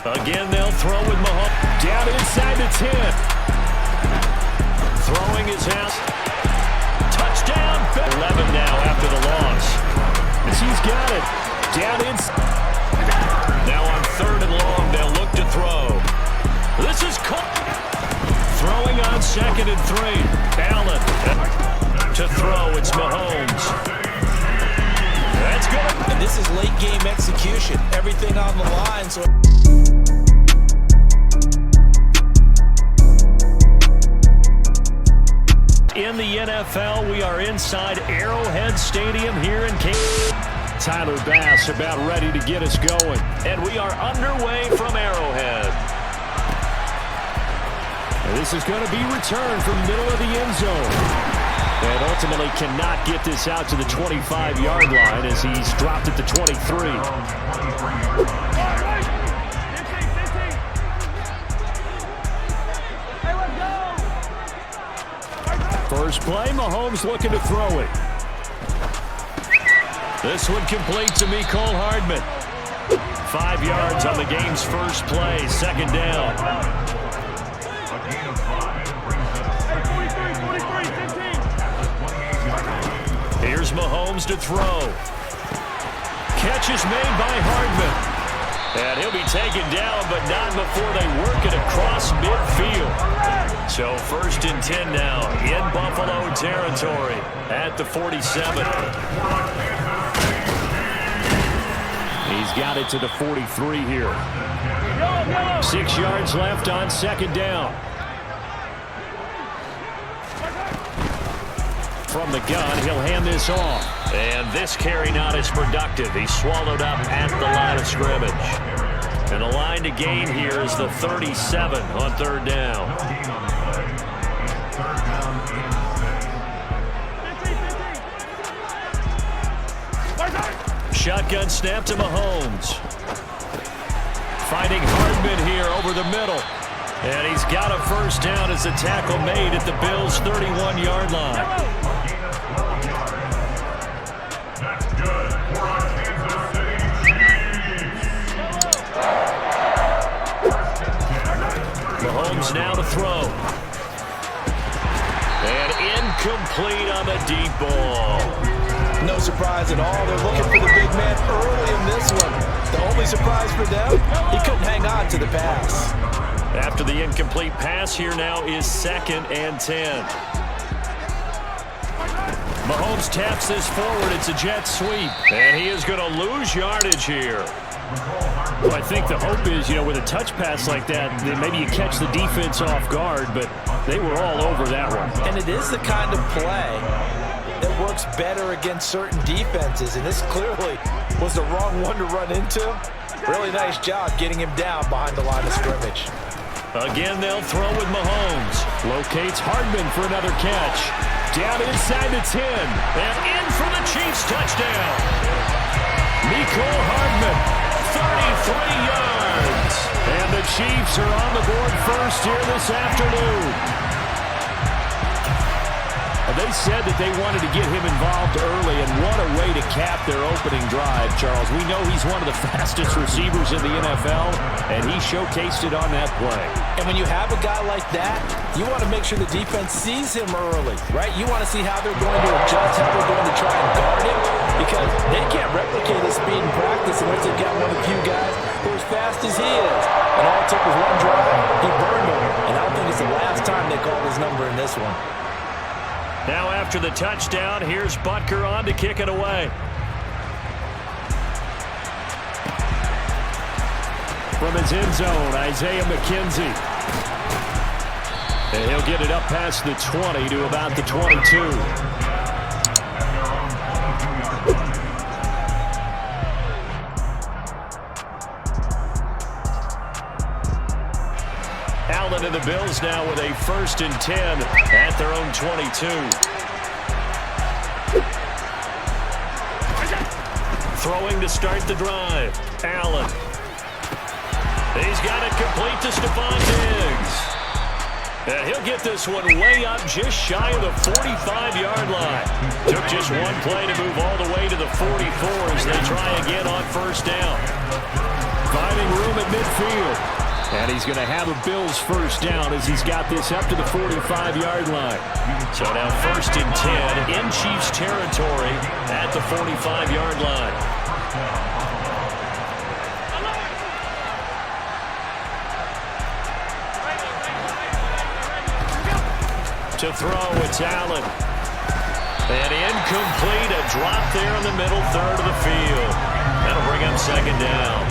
Again, they'll throw with Mahomes. Down inside the 10. Throwing his house. Touchdown. 11 now after the loss. He's got it. Down inside. Now on 3rd and long, they'll look to throw. This is caught. Throwing on 2nd and 3. Allen to throw. It's Mahomes. That's good. And this is late game execution. Everything on the line. So in the NFL, we are inside Arrowhead Stadium here in Kansas. Tyler Bass about ready to get us going. And we are underway from Arrowhead. And this is going to be returned from the middle of the end zone. And ultimately cannot get this out to the 25-yard line as he's dropped at the 23. First play, Mahomes looking to throw it. This one complete to Mecole Hardman. 5 yards on the game's first play, 2nd down. Here's Mahomes to throw. Catch is made by Hardman. And he'll be taken down, but not before they work it across midfield. So 1st and 10 now in Buffalo territory at the 47. He's got it to the 43 here. 6 yards left on 2nd down. From the gun, he'll hand this off. And this carry not as productive. He's swallowed up at the line of scrimmage. And the line to gain here is the 37 on 3rd down. Shotgun snap to Mahomes. Finding Hardman here over the middle. And he's got a 1st down as a tackle made at the Bills' 31-yard line. Mahomes now to throw. And incomplete on the deep ball. no surprise at all. They're looking for the big man early in this one. The only surprise for them, he couldn't hang on to the pass. After the incomplete pass, here now is 2nd and 10. Mahomes taps this forward. It's a jet sweep. And he is going to lose yardage here. Well, I think the hope is, with a touch pass like that, then maybe you catch the defense off guard, but they were all over that one. And it is the kind of play that works better against certain defenses, and this clearly was the wrong one to run into. Really nice job getting him down behind the line of scrimmage. Again, they'll throw with Mahomes. Locates Hardman for another catch. Down inside the 10. And in for the Chiefs touchdown. Mecole Hardman, 33 yards. And the Chiefs are on the board first here this afternoon. They said that they wanted to get him involved early, and what a way to cap their opening drive, Charles. We know he's one of the fastest receivers in the NFL, and he showcased it on that play. And when you have a guy like that, you want to make sure the defense sees him early, right? You want to see how they're going to adjust, how they're going to try and guard him, because they can't replicate his speed in practice unless they've got one of the few guys who are as fast as he is. And all it took was one drive. He burned him, and I don't think it's the last time they called his number in this one. Now after the touchdown, here's Butker on to kick it away. From his end zone, Isaiah McKenzie. And he'll get it up past the 20 to about the 22. Allen and the Bills now with a 1st and 10 at their own 22. Throwing to start the drive. Allen. He's got it complete to Stephon Diggs. And he'll get this one way up just shy of the 45-yard line. Took just one play to move all the way to the 44 as they try again on 1st down. Finding room at midfield. And he's going to have a Bills first down as he's got this up to the 45-yard line. So now 1st and 10 in Chiefs territory at the 45-yard line. To throw, it's Allen. And incomplete, a drop there in the middle third of the field. That'll bring up 2nd down.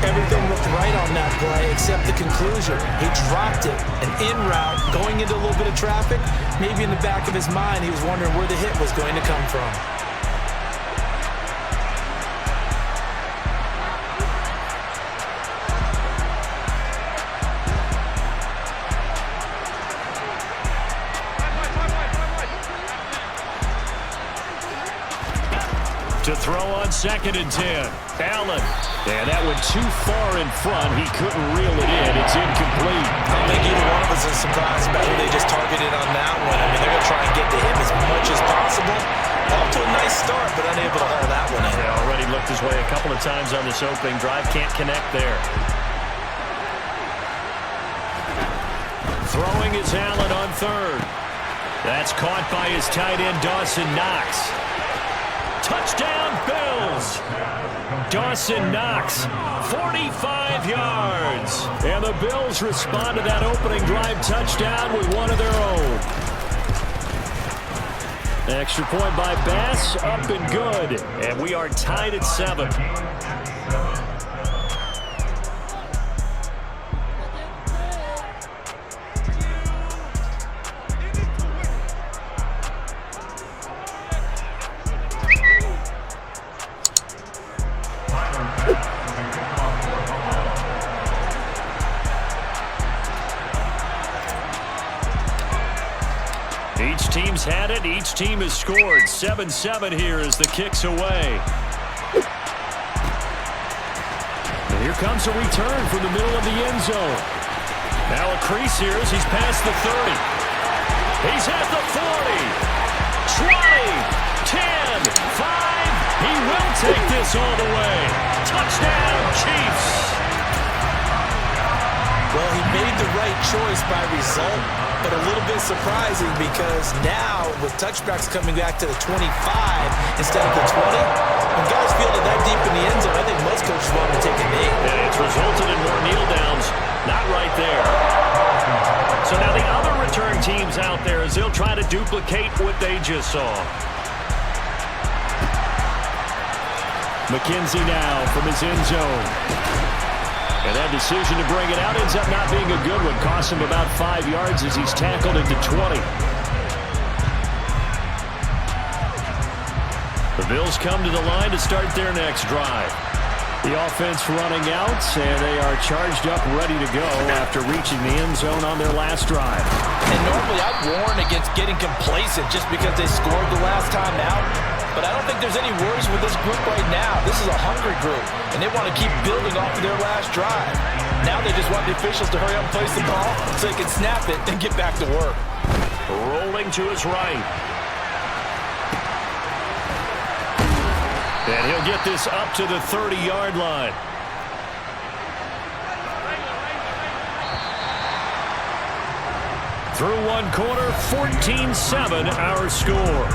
Everything looked right on that play except the conclusion. He dropped it, an in route, going into a little bit of traffic. Maybe in the back of his mind, he was wondering where the hit was going to come from. To throw on 2nd and 10. Allen. And that went too far in front. He couldn't reel it in. It's incomplete. I don't think either one of us is surprised about who they just targeted on that one. I mean, they're going to try and get to him as much as possible. Off to a nice start, but unable to haul that one in. Yeah, already looked his way a couple of times on this opening drive. Can't connect there. Throwing is Allen on 3rd. That's caught by his tight end, Dawson Knox. Touchdown, Bills! Dawson Knox, 45 yards. And the Bills respond to that opening drive touchdown with one of their own. Extra point by Bass, up and good. And we are tied at 7. Each team's had it. Each team has scored. 7-7 here as the kick's away. And here comes a return from the middle of the end zone. Now a crease here as he's past the 30. He's at the 40. 20. 10. 5. He will take this all the way. Touchdown, Chiefs. Well, he made the right choice by result, but a little bit surprising because now with touchbacks coming back to the 25 instead of the 20, when guys field it that deep in the end zone, I think most coaches want to take a knee. And it's resulted in more kneel downs. Not right there. So now the other return teams out there as they'll try to duplicate what they just saw. McKenzie now from his end zone. And that decision to bring it out ends up not being a good one. Costs him about 5 yards as he's tackled into 20. The Bills come to the line to start their next drive. The offense running out, and they are charged up, ready to go after reaching the end zone on their last drive. And normally I'd warn against getting complacent just because they scored the last time out. But I don't think there's any worries with this group right now. This is a hungry group, and they want to keep building off of their last drive. Now they just want the officials to hurry up and place the ball so they can snap it and get back to work. Rolling to his right. And he'll get this up to the 30-yard line. Through one quarter, 14-7 our score.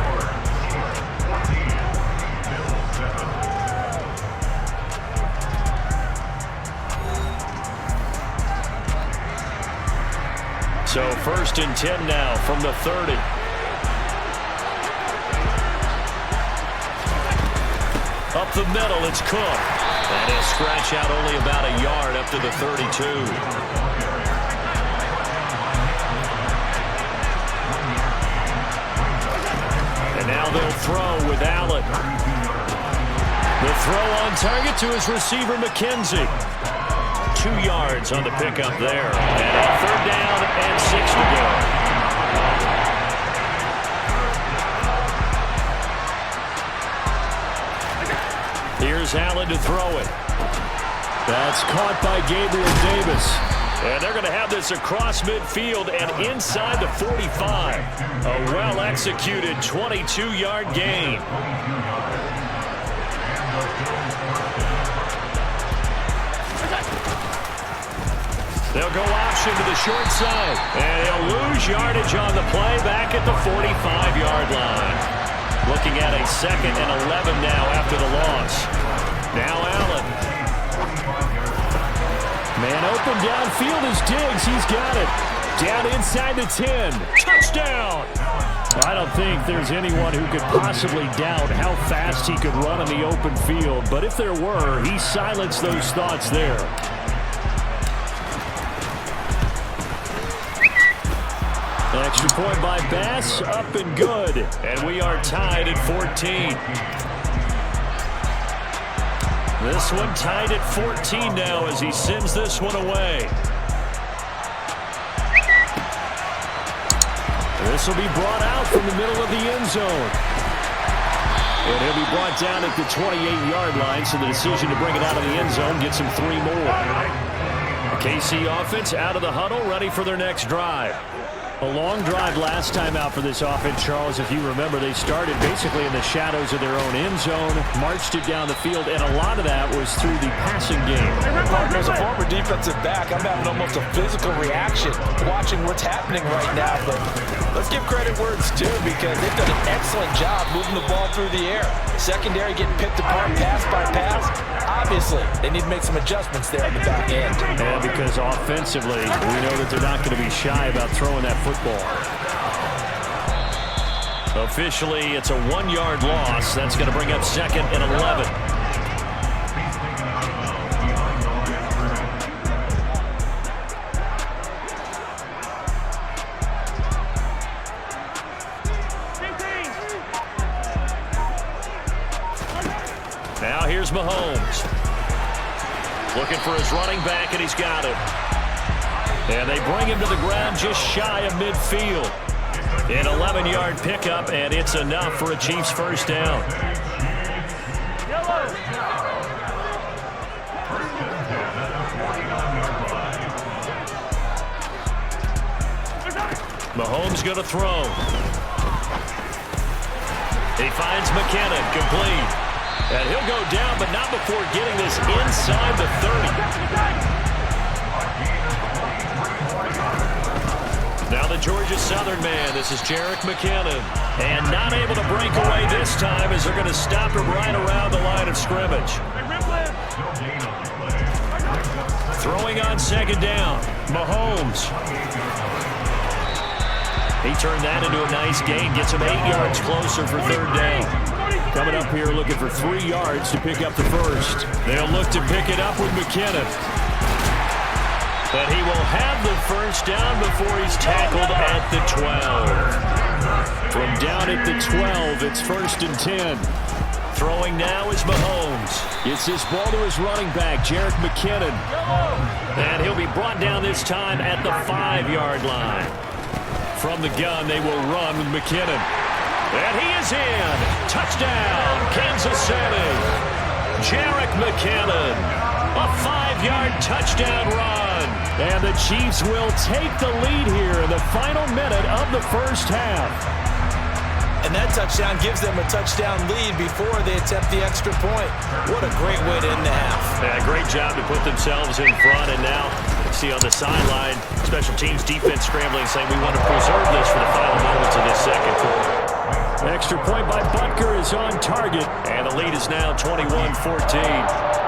So 1st and 10 now from the 30. Up the middle, it's Cook. And he'll scratch out only about a yard up to the 32. And now they'll throw with Allen. The throw on target to his receiver, McKenzie. 2 yards on the pickup there. And a 3rd down and 6 to go. Here's Allen to throw it. That's caught by Gabriel Davis. And they're going to have this across midfield and inside the 45. A well-executed 22-yard gain. They'll go option to the short side. And he'll lose yardage on the play back at the 45-yard line. Looking at a 2nd and 11 now after the loss. Now Allen. Man open downfield is Diggs. He's got it. Down inside the 10. Touchdown! I don't think there's anyone who could possibly doubt how fast he could run on the open field. But if there were, he silenced those thoughts there. An extra point by Bass, up and good. And we are tied at 14. This one tied at 14 now as he sends this one away. This will be brought out from the middle of the end zone. And he'll be brought down at the 28-yard line, so the decision to bring it out of the end zone gets him 3 more. The KC offense out of the huddle, ready for their next drive. A long drive last time out for this offense, Charles. If you remember, they started basically in the shadows of their own end zone, marched it down the field, and a lot of that was through the passing game. As a former defensive back, I'm having almost a physical reaction watching what's happening right now. But let's give credit where it's due because they've done an excellent job moving the ball through the air. Secondary getting picked apart pass by pass. Obviously, they need to make some adjustments there at the back end. Yeah, because offensively, we know that they're not going to be shy about throwing that football. Officially, it's a 1-yard loss. That's going to bring up 2nd and 11. Now here's Mahomes. Looking for his running back, and he's got it. And they bring him to the ground just shy of midfield. An 11-yard pickup, and it's enough for a Chiefs first down. Mahomes going to throw. He finds McKinnon, complete. And he'll go down, but not before getting this inside the 30. Now the Georgia Southern man. This is Jerick McKinnon. And not able to break away this time as they're going to stop him right around the line of scrimmage. Throwing on 2nd down. Mahomes. He turned that into a nice gain. Gets him 8 yards closer for 3rd down. Coming up here looking for 3 yards to pick up the first. They'll look to pick it up with McKinnon. But he will have the first down before he's tackled at the 12. From down at the 12, it's 1st and 10. Throwing now is Mahomes. Gets this ball to his running back, Jerick McKinnon. And he'll be brought down this time at the 5-yard line. From the gun, they will run with McKinnon. And he is in. Touchdown, Kansas City. Jerick McKinnon. A 5-yard touchdown run. And the Chiefs will take the lead here in the final minute of the first half. And that touchdown gives them a touchdown lead before they attempt the extra point. What a great way to end the half. Yeah, great job to put themselves in front. And now, you see on the sideline, special teams defense scrambling, saying we want to preserve this for the final moments of this second quarter. Extra point by Butker is on target. And the lead is now 21-14.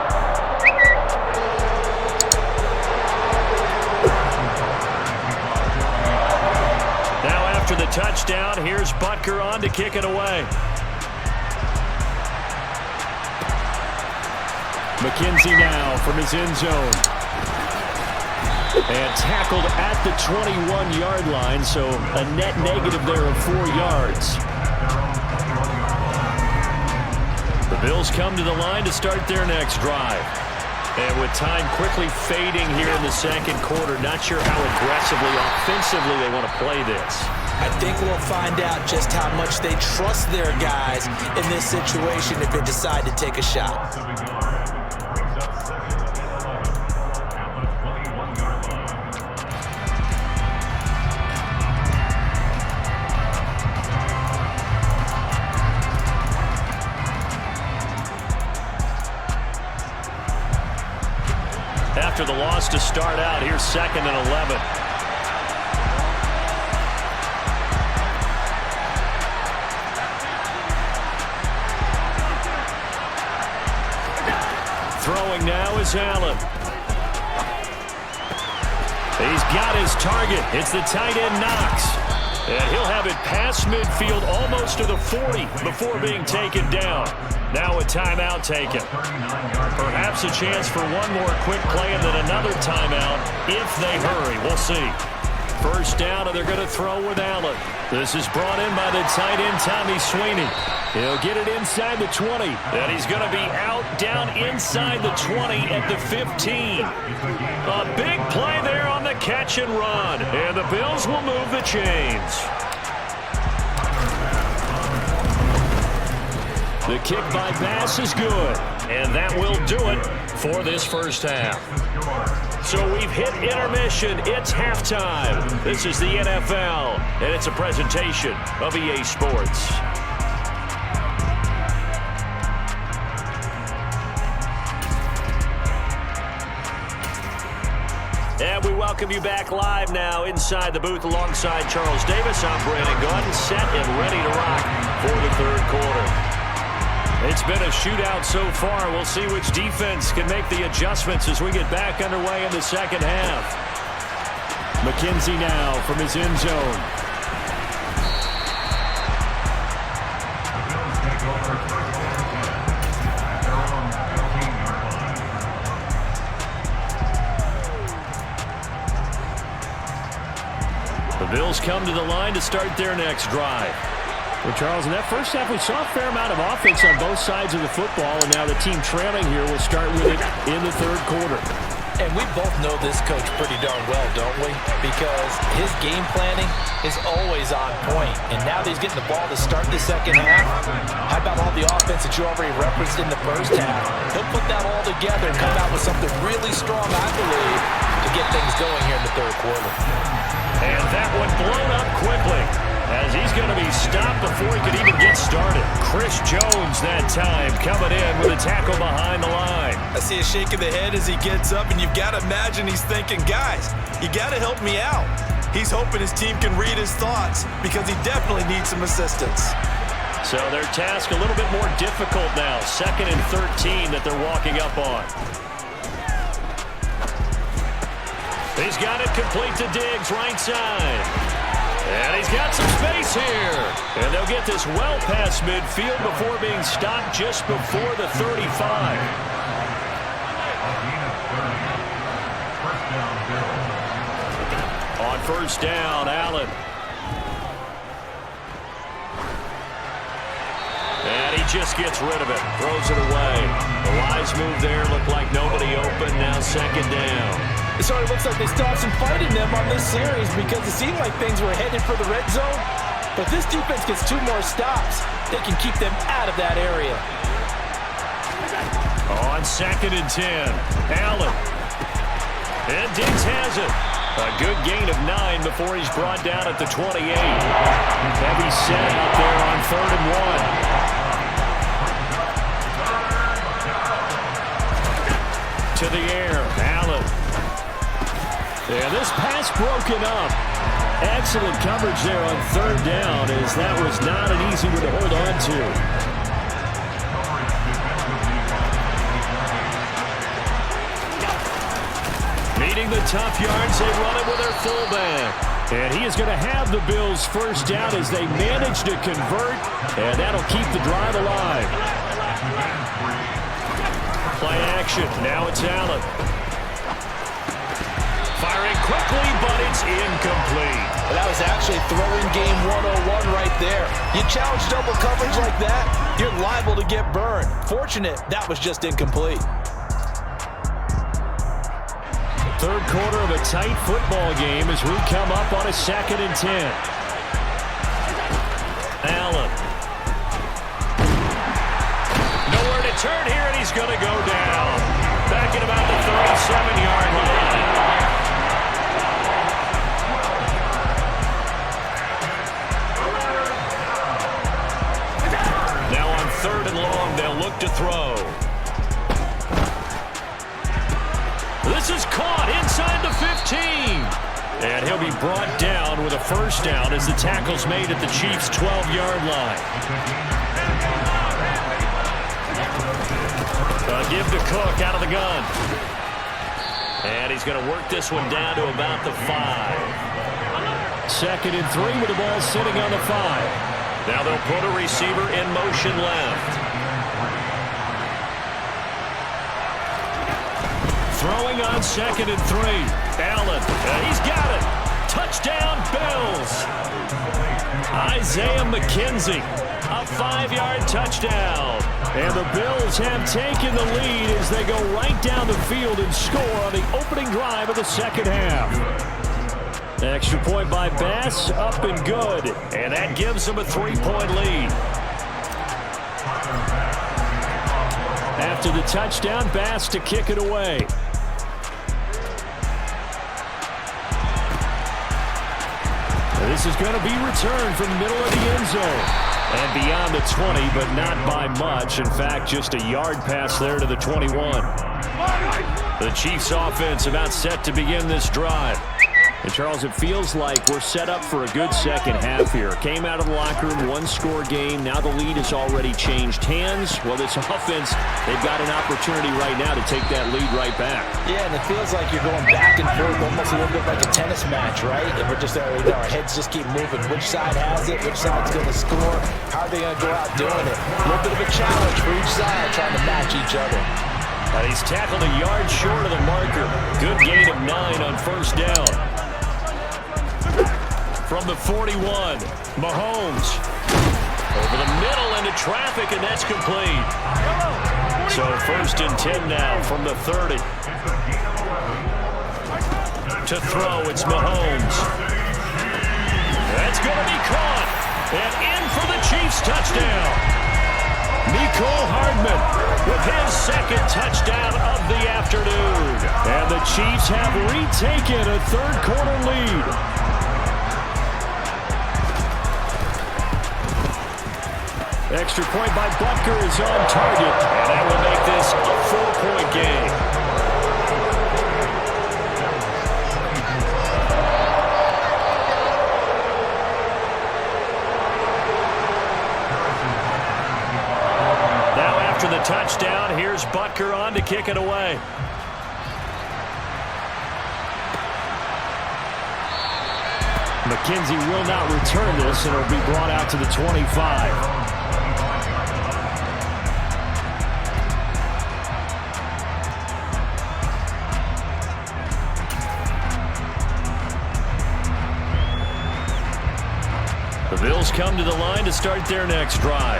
After the touchdown, here's Butker on to kick it away. McKenzie now from his end zone. And tackled at the 21-yard line, so a net negative there of 4 yards. The Bills come to the line to start their next drive. And with time quickly fading here in the second quarter, not sure how aggressively, offensively they want to play this. I think we'll find out just how much they trust their guys in this situation if they decide to take a shot. after the loss to start out. Here's 2nd and 11. Throwing now is Allen. He's got his target. It's the tight end Knox. And he'll have it past midfield almost to the 40 before being taken down. Now a timeout taken. Perhaps a chance for one more quick play and then another timeout if they hurry. We'll see. First down, and they're going to throw with Allen. This is brought in by the tight end, Tommy Sweeney. He'll get it inside the 20. And he's going to be out down inside the 20 at the 15. A big play there on the catch and run. And the Bills will move the chains. The kick by Bass is good. And that will do it for this first half. So we've hit intermission. It's halftime. This is the NFL, and it's a presentation of EA Sports. And we welcome you back live now inside the booth alongside Charles Davis. I'm Brandon Gaudin, set and ready to rock for the third quarter. It's been a shootout so far. We'll see which defense can make the adjustments as we get back underway in the second half. McKenzie now from his end zone. The Bills come to the line to start their next drive. Well, Charles, in that first half, we saw a fair amount of offense on both sides of the football, and now the team trailing here will start with it in the third quarter. And we both know this coach pretty darn well, don't we? Because his game planning is always on point. And now that he's getting the ball to start the second half, how about all the offense that you already referenced in the first half? He'll put that all together and come out with something really strong, I believe, to get things going here in the third quarter. And that one blown up quickly, as he's going to be stopped before he could even get started. Chris Jones that time coming in with a tackle behind the line. I see a shake of the head as he gets up, and you've got to imagine he's thinking, guys, you got to help me out. He's hoping his team can read his thoughts because he definitely needs some assistance. So their task a little bit more difficult now. 2nd and 13 that they're walking up on. He's got it complete to Diggs, right side. And he's got some space here. And they'll get this well past midfield before being stopped just before the 35. On first down, Allen. And he just gets rid of it. Throws it away. The wise move there. Looked like nobody open. Now 2nd down. It sort of looks like they still have some fight in them on this series because it seemed like things were headed for the red zone. But this defense gets 2 more stops. They can keep them out of that area. On 2nd and 10, Allen. And Diggs has it. A good gain of 9 before he's brought down at the 28. Heavy set out there on 3rd and 1. To the air, Allen. And this pass broken up. Excellent coverage there on 3rd down, as that was not an easy one to hold on to. Meeting the tough yards, they run it with their fullback. And he is going to have the Bills first down as they manage to convert, and that'll keep the drive alive. Play action, now it's Allen. Firing quickly, but it's incomplete. Well, that was actually throwing game 101 right there. You challenge double coverage like that, you're liable to get burned. Fortunate, that was just incomplete. Third quarter of a tight football game as we come up on a 2nd and 10. Allen. Nowhere to turn here, and he's going to go down. Back at about the 37-yard line. Now on 3rd and long, they'll look to throw. This is He's caught inside the 15. And he'll be brought down with a first down as the tackle's made at the Chiefs' 12-yard line. Give to Cook out of the gun. And he's going to work this one down to about the 5. 2nd and 3 with the ball sitting on the 5. Now they'll put a receiver in motion left. Throwing on 2nd and 3. Allen, he's got it. Touchdown, Bills. Isaiah McKenzie, a 5-yard touchdown. And the Bills have taken the lead as they go right down the field and score on the opening drive of the second half. Extra point by Bass, up and good. And that gives them a 3-point lead. After the touchdown, Bass to kick it away. This is going to be returned from the middle of the end zone. And beyond the 20, but not by much. In fact, just a yard pass there to the 21. The Chiefs offense about set to begin this drive. And Charles, it feels like we're set up for a good second half here. Came out of the locker room, one-score game. Now the lead has already changed hands. Well, this offense, they've got an opportunity right now to take that lead right back. Yeah, and it feels like you're going back and forth, almost a little bit like a tennis match, right? And we're just, our heads just keep moving. Which side has it? Which side's going to score? How are they going to go out doing it? A little bit of a challenge for each side, trying to match each other. He's tackled a yard short of the marker. Good gain of 9 on first down. From the 41, Mahomes over the middle into traffic, and that's complete. So 1st and 10 now from the 30. To throw, it's Mahomes. That's going to be caught. And in for the Chiefs touchdown. Mecole Hardman with his 2nd touchdown of the afternoon. And the Chiefs have retaken a third-quarter lead. Extra point by Butker is on target, and that will make this a 4-point game. Now after the touchdown, here's Butker on to kick it away. McKenzie will not return this, and it'll be brought out to the 25. The Bills come to the line to start their next drive.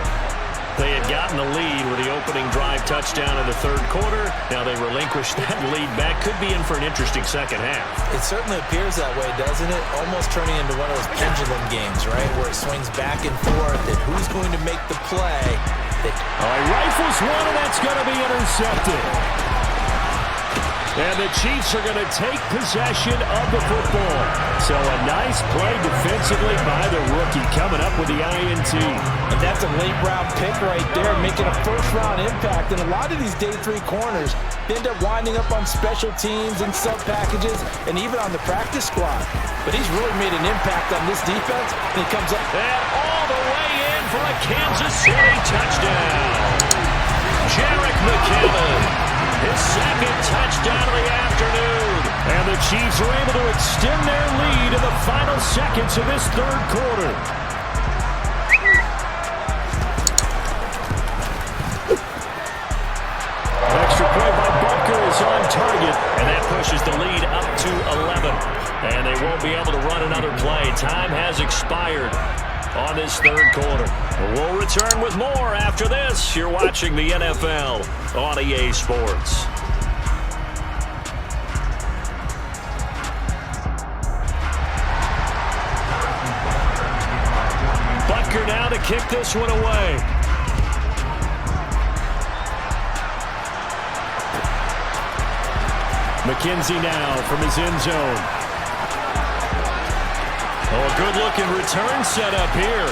They had gotten the lead with the opening drive touchdown in the third quarter. Now they relinquish that lead back. Could be in for an interesting second half. It certainly appears that way, doesn't it? Almost turning into one of those pendulum games, right? Where it swings back and forth, and who's going to make the play? Rifles one, and that's going to be intercepted. And the Chiefs are going to take possession of the football. So a nice play defensively by the rookie, coming up with the INT. And that's a late-round pick right there, making a first-round impact. And a lot of these day 3 corners end up winding up on special teams and sub-packages and even on the practice squad. But he's really made an impact on this defense, and he comes up. And all the way in for a Kansas City touchdown. Jerick McKinnon. His 2nd touchdown of the afternoon. And the Chiefs are able to extend their lead in the final seconds of this third quarter. Extra point by Butker is on target, and that pushes the lead up to 11. And they won't be able to run another play. Time has expired on this third quarter. We'll return with more after this. You're watching the NFL on EA Sports. Butker now to kick this one away. McKenzie now from his end zone. Oh, a good-looking return set up here.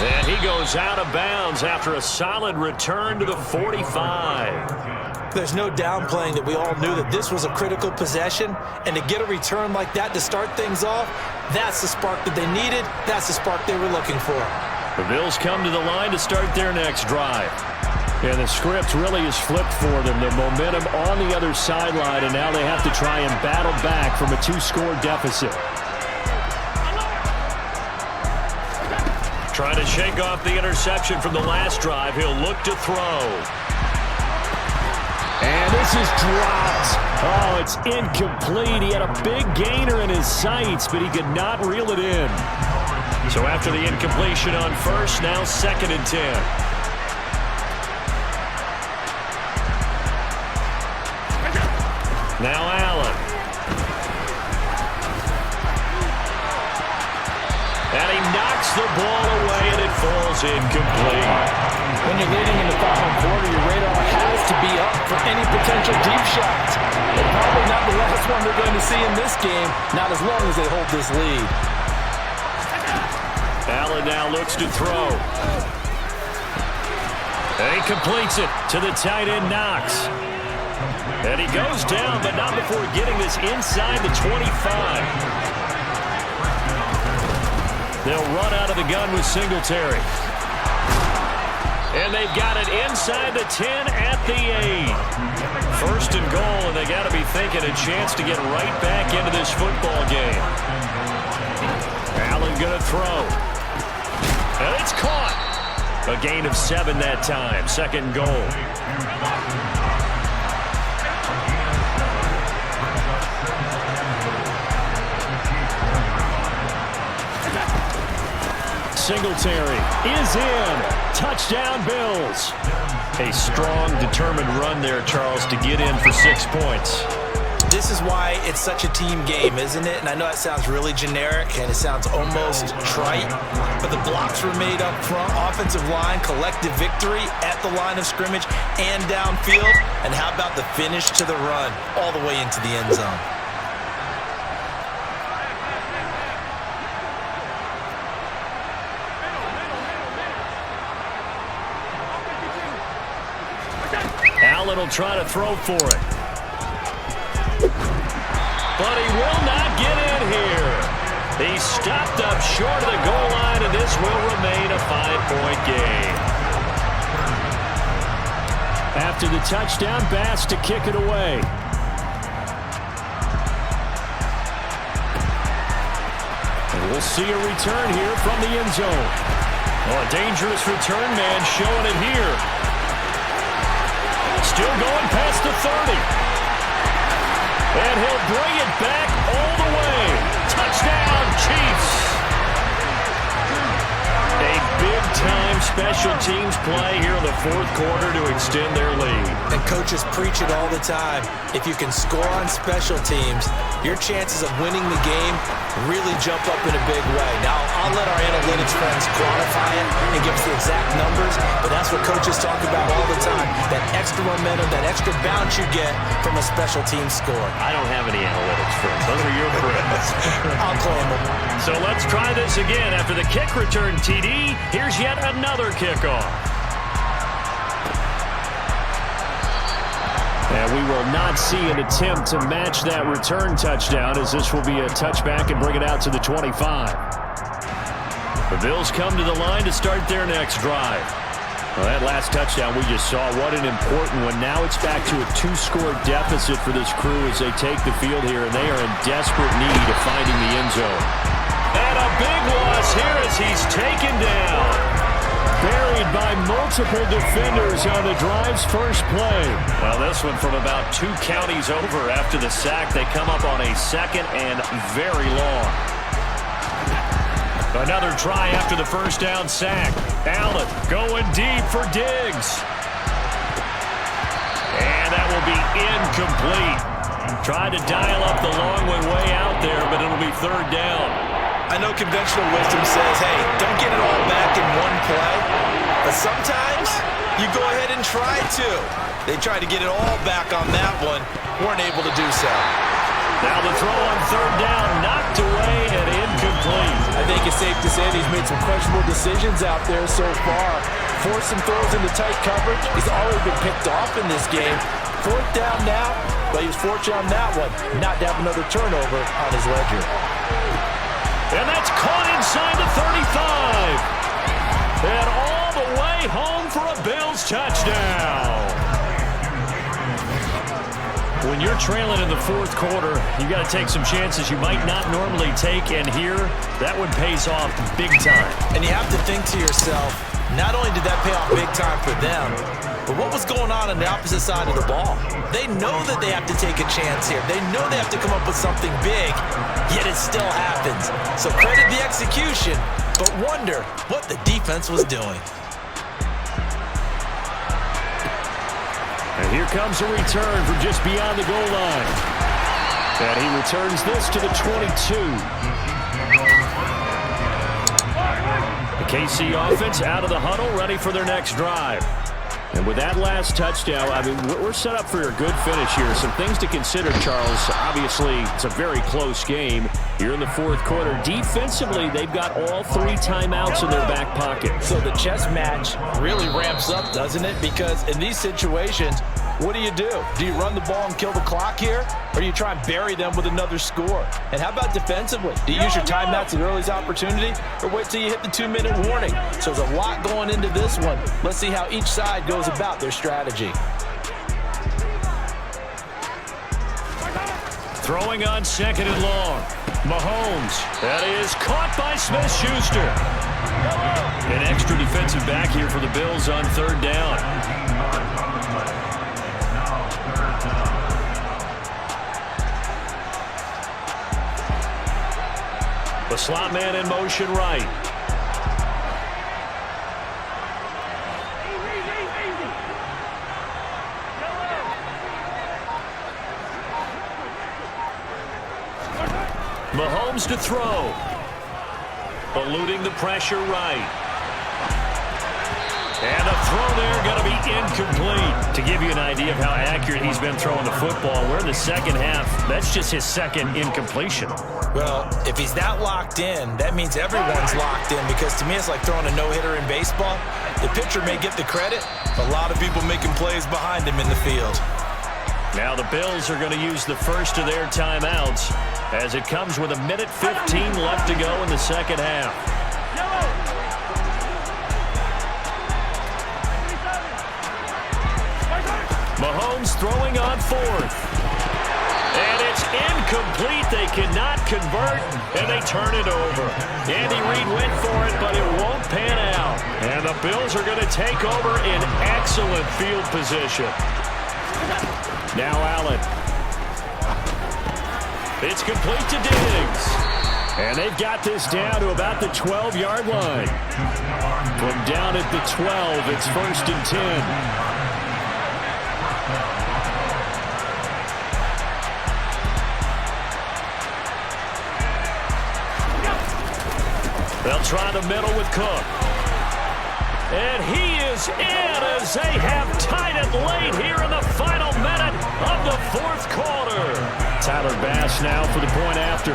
And he goes out of bounds after a solid return to the 45. There's no downplaying that we all knew that this was a critical possession, and to get a return like that to start things off, that's the spark that they needed. That's the spark they were looking for. The Bills come to the line to start their next drive. And the script really is flipped for them. The momentum on the other sideline, and now they have to try and battle back from a 2-score deficit. Trying to shake off the interception from the last drive. He'll look to throw. And this is dropped. Oh, it's incomplete. He had a big gainer in his sights, but he could not reel it in. So after the incompletion on first, now 2nd and 10. Now Allen. And he knocks the ball away, and it falls incomplete. When you're leading in the final quarter, your radar has to be up for any potential deep shots. But probably not the last one they're going to see in this game, not as long as they hold this lead. Allen now looks to throw. And he completes it to the tight end, Knox. And he goes down, but not before getting this inside the 25. They'll run out of the gun with Singletary. And they've got it inside the 10 at the 8. 1st and goal, and they got to be thinking a chance to get right back into this football game. Allen going to throw. And it's caught. A gain of 7 that time. 2nd goal. Singletary is in. Touchdown, Bills. A strong, determined run there, Charles, to get in for 6 points. This is why it's such a team game, isn't it? And I know it sounds really generic and it sounds almost trite, but the blocks were made up front, offensive line, collective victory at the line of scrimmage and downfield. And how about the finish to the run all the way into the end zone? Allen will try to throw for it. But he will not get in here. He stopped up short of the goal line, and this will remain a 5-point game. After the touchdown, Bass to kick it away. And we'll see a return here from the end zone. Oh, a dangerous return man showing it here. Still going past the 30. And he'll bring it back all the way. Touchdown, Chiefs. A big-time special teams play here in the 4th quarter to extend their lead. And coaches preach it all the time. If you can score on special teams, your chances of winning the game really jump up in a big way. Now, I'll let our analytics friends quantify it and give us the exact numbers, but that's what coaches talk about all the time. That extra momentum, that extra bounce you get from a special team score. I don't have any analytics friends. Those are your friends. I'll claim them. So let's try this again. After the kick return TD, here's yet another kickoff. And we will not see an attempt to match that return touchdown, as this will be a touchback and bring it out to the 25. The Bills come to the line to start their next drive. Well, that last touchdown we just saw, what an important one. Now it's back to a 2-score deficit for this crew as they take the field here, and they are in desperate need of finding the end zone. And a big loss here as he's taken down. Buried by multiple defenders on the drive's first play. Well, this one from about 2 counties over after the sack. They come up on a 2nd and very long. Another try after the first down sack. Allen going deep for Diggs. And that will be incomplete. Tried to dial up the long way out there, but it'll be 3rd down. I know conventional wisdom says, hey, don't get it all back in one play. But sometimes you go ahead and try to. They tried to get it all back on that one. Weren't able to do so. Now the throw on 3rd down, knocked away and incomplete. I think it's safe to say that he's made some questionable decisions out there so far. force some throws into tight coverage. He's already been picked off in this game. 4th down now, but he was fortunate on that one not to have another turnover on his ledger. And that's caught inside the 35. And all the way home for a Bills touchdown. When you're trailing in the 4th quarter, you got to take some chances you might not normally take, and here, that one pays off big time. And you have to think to yourself, not only did that pay off big time for them, but what was going on the opposite side of the ball? They know that they have to take a chance here. They know they have to come up with something big, yet it still happens. So credit the execution, but wonder what the defense was doing. And here comes a return from just beyond the goal line. And he returns this to the 22. The KC offense out of the huddle, ready for their next drive. And with that last touchdown, I mean, we're set up for a good finish here. Some things to consider, Charles. Obviously, it's a very close game. You're in the 4th quarter. Defensively, they've got all 3 timeouts in their back pocket. So the chess match really ramps up, doesn't it? Because in these situations, what do? Do you run the ball and kill the clock here? Or do you try and bury them with another score? And how about defensively? Do you use your timeouts at earliest opportunity? Or wait till you hit the 2-minute warning? So there's a lot going into this one. Let's see how each side goes about their strategy. Throwing on 2nd and long. Mahomes. That is caught by Smith-Schuster. An extra defensive back here for the Bills on 3rd down. The slot man in motion right. Mahomes to throw. Eluding the pressure right. And a throw there going to be incomplete. To give you an idea of how accurate he's been throwing the football, we're in the 2nd half. That's just his 2nd incompletion. Well, if he's not locked in, that means everyone's locked in, because to me it's like throwing a no-hitter in baseball. The pitcher may get the credit. A lot of people making plays behind him in the field. Now the Bills are going to use the first of their timeouts as it comes with 1:15 left to go in the 2nd half. Mahomes throwing on 4th. And it's incomplete. They cannot convert, and they turn it over. Andy Reid went for it, but it won't pan out. And the Bills are going to take over in excellent field position. Now Allen. It's complete to Diggs. And they've got this down to about the 12-yard line. From down at the 12, it's 1st and 10. They'll try the middle with Cook. And he is in as they have tied it late here in the final minute of the 4th quarter. Tyler Bass now for the point after.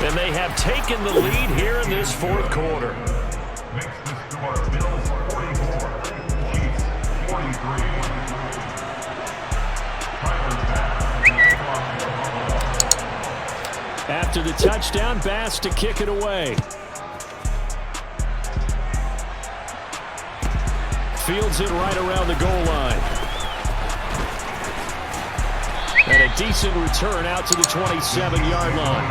And they have taken the lead here in this 4th quarter. After the touchdown, Bass to kick it away. Fields it right around the goal line. And a decent return out to the 27-yard line.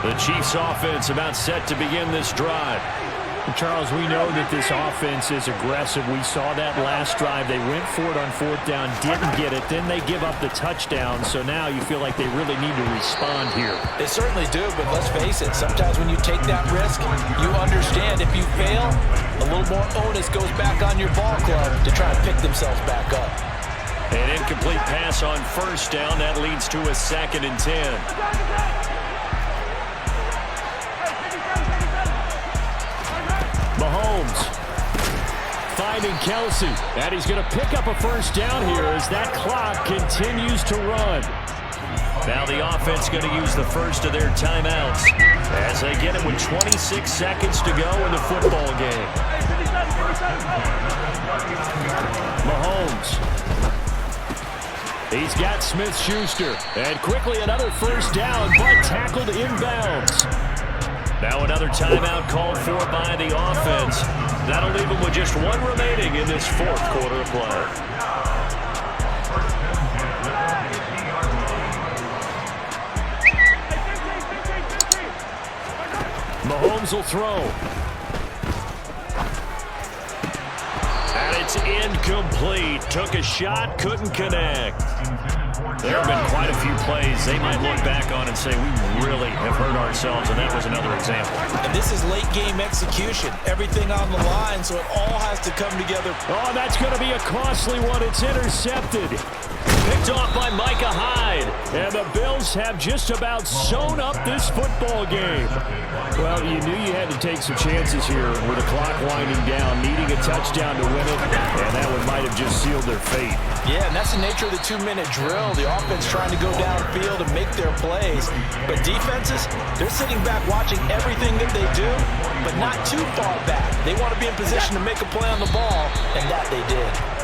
The Chiefs offense about set to begin this drive. Charles, we know that this offense is aggressive. We saw that last drive. They went for it on 4th down, didn't get it. Then they give up the touchdown. So now you feel like they really need to respond here. They certainly do, but let's face it. Sometimes when you take that risk, you understand if you fail, a little more onus goes back on your ball club to try and pick themselves back up. An incomplete pass on 1st down. That leads to a 2nd and 10. finding Kelsey. And he's going to pick up a first down here as that clock continues to run. Now the offense going to use the first of their timeouts as they get it with 26 seconds to go in the football game. Mahomes. He's got Smith-Schuster. And quickly another first down, but tackled inbounds. Now another timeout called for by the offense. That'll leave him with just one remaining in this fourth quarter of play. Mahomes will throw. And it's incomplete. Took a shot, couldn't connect. There have been quite a few plays they might look back on and say, we really have hurt ourselves, and that was another example. And this is late-game execution. Everything on the line, so it all has to come together. Oh, that's going to be a costly one. It's intercepted. Picked off by Micah Hyde. And the Bills have just about sewn up this football game. Well, you knew you had to take some chances here with the clock winding down, needing a touchdown to win it, and that one might have just sealed their fate. Yeah, and that's the nature of the 2-minute drill. The offense trying to go downfield and make their plays. But defenses, they're sitting back watching everything that they do, but not too far back. They want to be in position to make a play on the ball, and that they did.